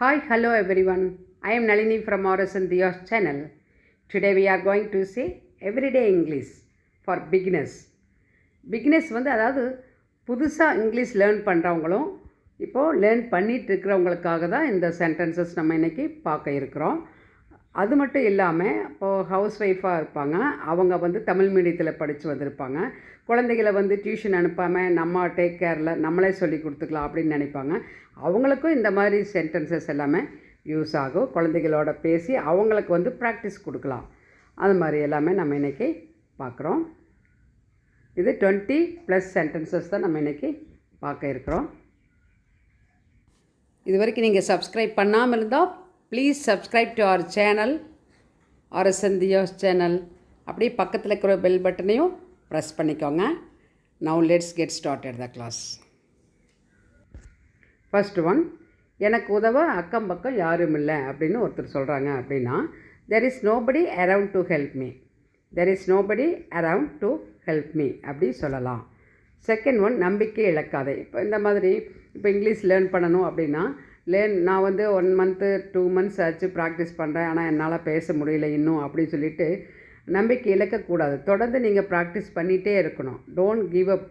Hi, hello everyone. I am Nalini from Rsn Dhiya's channel. Today we are going to say everyday English for beginners. Beginners வந்து அதாவது புதுசாக English learn பண்ணுறவங்களும் இப்போது learn பண்ணிகிட்டு இருக்கிறவங்களுக்காக தான் இந்த சென்டென்சஸ் நம்ம இன்றைக்கி பார்க்க இருக்கிறோம். அது மட்டும் இல்லாமல் இப்போது ஹவுஸ் ஒய்ஃபாக இருப்பாங்க, அவங்க வந்து தமிழ் மீடியத்தில் படித்து வந்திருப்பாங்க. குழந்தைகளை வந்து டியூஷன் அனுப்பாமல் நம்ம டேக் கேரில் நம்மளே சொல்லி கொடுத்துக்கலாம் அப்படின்னு நினைப்பாங்க. அவங்களுக்கும் இந்த மாதிரி சென்டென்சஸ் எல்லாமே யூஸ் ஆகும். குழந்தைகளோட பேசி அவங்களுக்கு வந்து ப்ராக்டிஸ் கொடுக்கலாம். அது மாதிரி எல்லாமே நம்ம இன்றைக்கி பார்க்குறோம். இது 20+ சென்டென்சஸ் தான் நம்ம இன்றைக்கி பார்க்க இருக்கிறோம். இது வரைக்கும் நீங்கள் சப்ஸ்கிரைப் பண்ணாமல் இருந்தால் please subscribe to our channel, Rsn Dhiya's channel. அப்படியே பக்கத்தில் இருக்கிற பெல் பட்டனையும் ப்ரெஸ் பண்ணிக்கோங்க. Now let's get started the class. First one, எனக்கு உதவ அக்கம் பக்கம் யாரும் இல்லை அப்படின்னு ஒருத்தர் சொல்கிறாங்க அப்படின்னா, there is nobody around to help me. There is nobody around to help me அப்படி சொல்லலாம். செகண்ட் ஒன், நம்பிக்கை இழக்காதே. இப்போ இந்த மாதிரி இப்போ இங்கிலீஷ் லேர்ன் பண்ணணும் அப்படின்னா நான் வந்து 1 month 2 months ஆச்சு ப்ராக்டிஸ் பண்ணுறேன், ஆனால் என்னால் பேச முடியல இன்னும் அப்படின்னு சொல்லிட்டு நம்பிக்கை இழக்கக்கூடாது. தொடர்ந்து நீங்கள் ப்ராக்டிஸ் பண்ணிகிட்டே இருக்கணும். டோன்ட் கிவ் அப்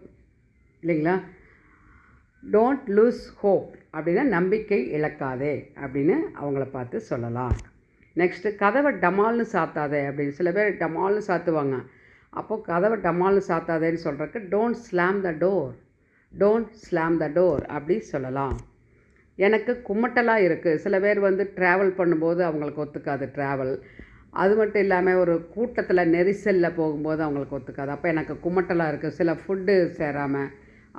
இல்லைங்களா. டோன்ட் லூஸ் ஹோப் அப்படின்னா நம்பிக்கை இழக்காதே அப்படின்னு அவங்கள பார்த்து சொல்லலாம். நெக்ஸ்ட்டு, கதவை டமால்னு சாத்தாதே அப்படின்னு சில பேர் டமால்னு சாத்துவாங்க. அப்போது கதவை டமால்னு சாத்தாதேன்னு சொல்கிறதுக்கு don't slam the door, don't slam the door அப்படி சொல்லலாம். எனக்கு குமட்டலாக இருக்குது. சில பேர் வந்து ட்ராவல் பண்ணும்போது அவங்களுக்கு ஒத்துக்காது ட்ராவல். அது மட்டும் இல்லாமல் ஒரு கூட்டத்தில் நெரிசலில் போகும்போது அவங்களுக்கு ஒத்துக்காது. அப்போ எனக்கு குமட்டலாக இருக்குது, சில ஃபுட்டு சேராமல்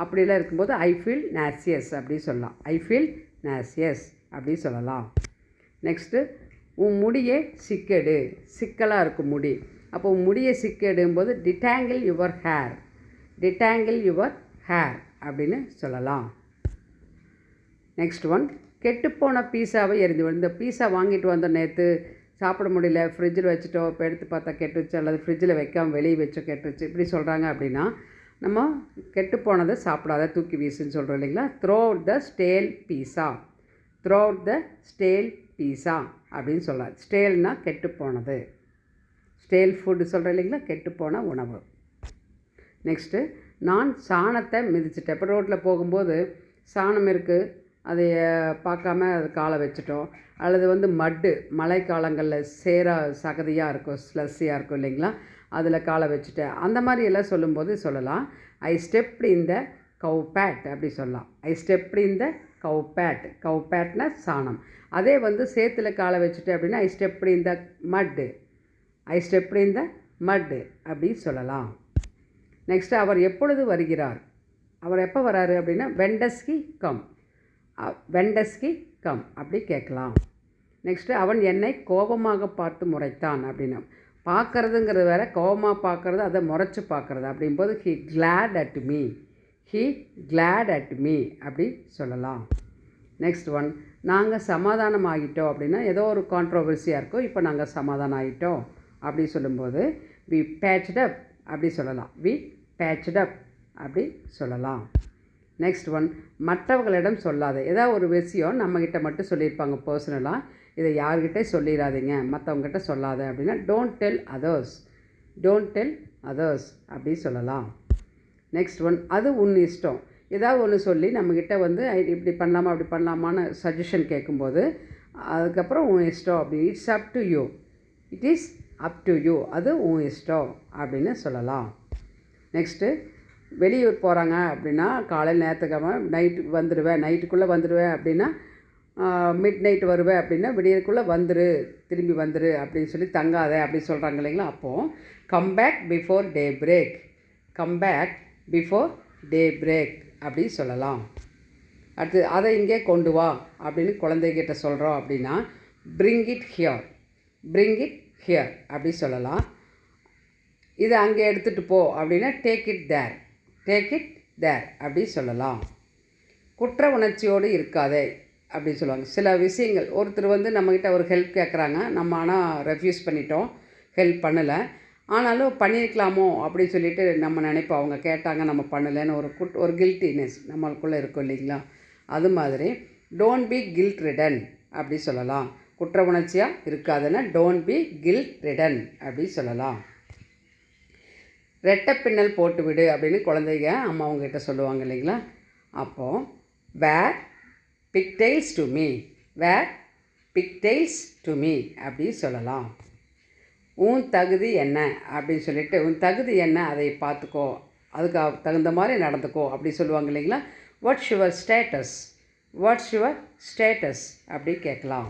அப்படிலாம் இருக்கும்போது ஐ ஃபீல் நாசியஸ் அப்படி சொல்லலாம். ஐ ஃபீல் நாசியஸ் அப்படி சொல்லலாம். நெக்ஸ்ட்டு, உன் முடியை சிக்கெடு. சிக்கலாக இருக்கும் முடி. அப்போ உன் முடியை சிக்கெடும்போது டிட்டாங்கிள் யுவர் ஹேர், டிட்டாங்கிள் யுவர் ஹேர் அப்படின்னு சொல்லலாம். நெக்ஸ்ட் ஒன், கெட்டுப்போன பீஸாவை எரிந்து. இந்த பீஸா வாங்கிட்டு வந்த நேற்று சாப்பிட முடியல, ஃப்ரிட்ஜில் வச்சுட்டோம், இப்போ எடுத்து பார்த்தா கெட்டுச்சு, அல்லது ஃப்ரிட்ஜில் வைக்காமல் வெளியே வச்சோ கெட்டுச்சு இப்படி சொல்கிறாங்க அப்படின்னா நம்ம கெட்டுப்போனதை சாப்பிடாத தூக்கி வீசுன்னு சொல்கிறோம் இல்லைங்களா. Throw out the stale pizza, throw out the stale pizza அப்படின்னு சொல்லலாம். ஸ்டேல்னால் கெட்டுப்போனது, ஸ்டேல் ஃபுட்டு சொல்கிறோம் இல்லைங்களா, கெட்டுப்போன உணவு. நெக்ஸ்ட்டு, நான் சாணத்தை மிதிச்சிட்டேன். இப்போ ரோட்டில் போகும்போது சாணம் இருக்குது, அதை பார்க்காம அது காலை வச்சுட்டோம். அல்லது வந்து மட்டு மழை காலங்களில் சகதியாக இருக்கும், ஸ்லஸ்ஸியாக இருக்கும் இல்லைங்களா, அதில் காலை வச்சுட்டேன். அந்த மாதிரி எல்லாம் சொல்லும்போது சொல்லலாம் ஐ ஸ்டெப்ட் இன் த கவ்பேட் அப்படி சொல்லலாம். ஐ ஸ்டெப்ட் இன் த கவ்பேட். கவ்பேட்னா சாணம். அதே வந்து சேத்துல காலை வச்சுட்டேன் அப்படின்னா ஐ ஸ்டெப்ட் இன் த மட்டு, ஐ ஸ்டெப்ட் இன் த மட்டு அப்படி சொல்லலாம். நெக்ஸ்ட்டு, அவர் எப்பொழுது வருகிறார். அவர் எப்போ வராரு அப்படின்னா when does he come, when does he come அப்படி கேட்கலாம். நெக்ஸ்ட்டு, அவன் என்னை கோபமாக பார்த்து முறைத்தான் அப்படின்னா, பார்க்குறதுங்கிறது வேறு, கோபமாக பார்க்குறது அதை முறைச்சி பார்க்குறது அப்படிங்கும்போது he glad at me, he glad at me அப்படி சொல்லலாம். நெக்ஸ்ட் ஒன், நாங்கள் சமாதானம் ஆகிட்டோம் அப்படின்னா ஏதோ ஒரு கான்ட்ரோவர்சியாக இருக்கும், இப்போ நாங்கள் சமாதானம் ஆகிட்டோம் அப்படி சொல்லும்போது we patched up அப்படி சொல்லலாம். we patched up அப்படி சொல்லலாம். நெக்ஸ்ட் ஒன், மற்றவர்களிடம் சொல்லாத. ஏதாவது ஒரு விஷயம் நம்மக்கிட்ட மட்டும் சொல்லியிருப்பாங்க பர்சனலாக, இதை யார்கிட்டே சொல்லிடாதீங்க, மற்றவங்ககிட்ட சொல்லாத அப்படின்னா don't tell others, don't tell others அப்படி சொல்லலாம். நெக்ஸ்ட் ஒன், அது உன் இஷ்டம். ஏதாவது ஒன்று சொல்லி நம்மக்கிட்ட வந்து இப்படி பண்ணலாமா அப்படி பண்ணலாமான்னு சஜஷன் கேட்கும்போது அதுக்கப்புறம் உன் இஷ்டம் அப்படி, it's up to you, it is up to you, அது உன் இஷ்டம் அப்படின்னு சொல்லலாம். நெக்ஸ்ட்டு, வெளியூர் போகிறாங்க அப்படின்னா காலையில் நேரத்துக்காம நைட்டுக்கு வந்துடுவேன், நைட்டுக்குள்ளே வந்துடுவேன் அப்படின்னா மிட் நைட் வருவேன் அப்படின்னா விடியறதுக்குள்ளே வந்துரு, திரும்பி வந்துரு அப்படின்னு சொல்லி தங்காத அப்படி சொல்கிறாங்க இல்லைங்களா. அப்போது come back before the break, come back before the break அப்படி சொல்லலாம். அடுத்து, அதை இங்கே கொண்டு வா அப்படின்னு குழந்தைகிட்ட சொல்கிறோம் அப்படின்னா bring it here, bring it here அப்படி சொல்லலாம். இதை அங்கே எடுத்துகிட்டு போ அப்படின்னா take it there, take it there அப்படி சொல்லலாம். குற்ற உணர்ச்சியோடு இருக்காதே அப்படி சொல்லுவாங்க. சில விஷயங்கள் ஒருத்தர் வந்து நம்மக்கிட்ட ஒரு ஹெல்ப் கேட்குறாங்க, நம்ம ஆனால் ரெஃப்யூஸ் பண்ணிட்டோம், ஹெல்ப் பண்ணலை, ஆனாலும் பண்ணியிருக்கலாமோ அப்படின்னு சொல்லிட்டு நம்ம நினைப்போம். அவங்க கேட்டாங்க நம்ம பண்ணலைன்னு ஒரு கில்ட்டினஸ் நம்மளுக்குள்ளே இருக்கும் இல்லைங்களா. அது மாதிரி டோன்ட் பி கில்ட் ரிடன், அப்படி சொல்லலாம். குற்ற உணர்ச்சியாக இருக்காதுன்னா டோன்ட் பி கில்ட் ரிடன் அப்படி சொல்லலாம். ரெட்டை பின்னல் போட்டு விடு அப்படின்னு குழந்தைங்க அம்மா அவங்ககிட்ட சொல்லுவாங்க இல்லைங்களா. அப்போது where pigtails to me, where pigtails to me அப்படி சொல்லலாம். உன் தகுதி என்ன அப்படின்னு சொல்லிட்டு உன் தகுதி என்ன அதை பார்த்துக்கோ, அதுக்கு தகுந்த மாதிரி நடந்துக்கோ அப்படி சொல்லுவாங்க இல்லைங்களா. What's your status, what's your status அப்படி கேட்கலாம்.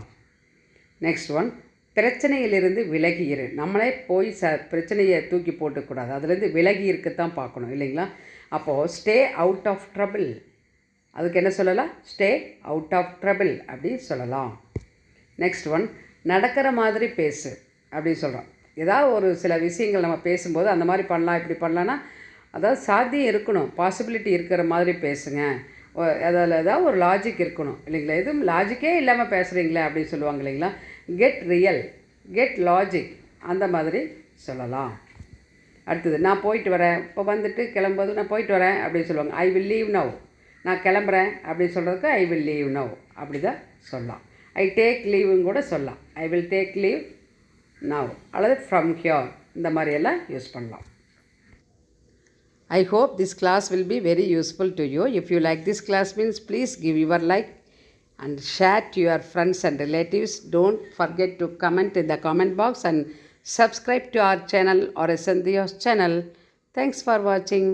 நெக்ஸ்ட் ஒன், பிரச்சனையிலிருந்து விலகி இரு. நம்மளே போய் பிரச்சனையை தூக்கி போட்டுக்கூடாது, அதுலேருந்து விலகி இருக்கத்தான் பார்க்கணும் இல்லைங்களா. அப்போது ஸ்டே அவுட் ஆஃப் ட்ரபிள், அதுக்கு என்ன சொல்லலாம், ஸ்டே அவுட் ஆஃப் ட்ரபிள் அப்படி சொல்லலாம். நெக்ஸ்ட் ஒன், நடக்கிற மாதிரி பேசு அப்படி சொல்கிறோம். ஏதாவது ஒரு சில விஷயங்கள் நம்ம பேசும்போது அந்த மாதிரி பண்ணலாம் இப்படி பண்ணலான்னா அதாவது சாத்தியம் இருக்கணும், பாசிபிலிட்டி இருக்கிற மாதிரி பேசுங்க, அதில் ஏதாவது ஒரு லாஜிக் இருக்கணும் இல்லைங்களா. எதுவும் லாஜிக்கே இல்லாமல் பேசுகிறீங்களே அப்படின்னு சொல்லுவாங்க இல்லைங்களா. கெட் ரியல், கெட் லாஜிக் அந்த மாதிரி சொல்லலாம். அடுத்தது, நான் போயிட்டு வரேன், இப்போ வந்துட்டு கிளம்பும்போது நான் போயிட்டு வரேன் அப்படின்னு சொல்லுவாங்க. ஐ வில் லீவ் நவ், நான் கிளம்புறேன் அப்படின்னு சொல்கிறதுக்கு ஐ வில் லீவ் நவ் அப்படி தான் சொல்லலாம். ஐ டேக் லீவுன்னு கூட சொல்லலாம். I will take leave now அல்லது ஃப்ரம் ஹியர் இந்த மாதிரியெல்லாம் யூஸ் பண்ணலாம். I hope this class will be very useful to you. If you like this class means please give your like and share to your friends and relatives. Don't forget to comment in the comment box and subscribe to our channel or Rsn Dhiya's channel. Thanks for watching.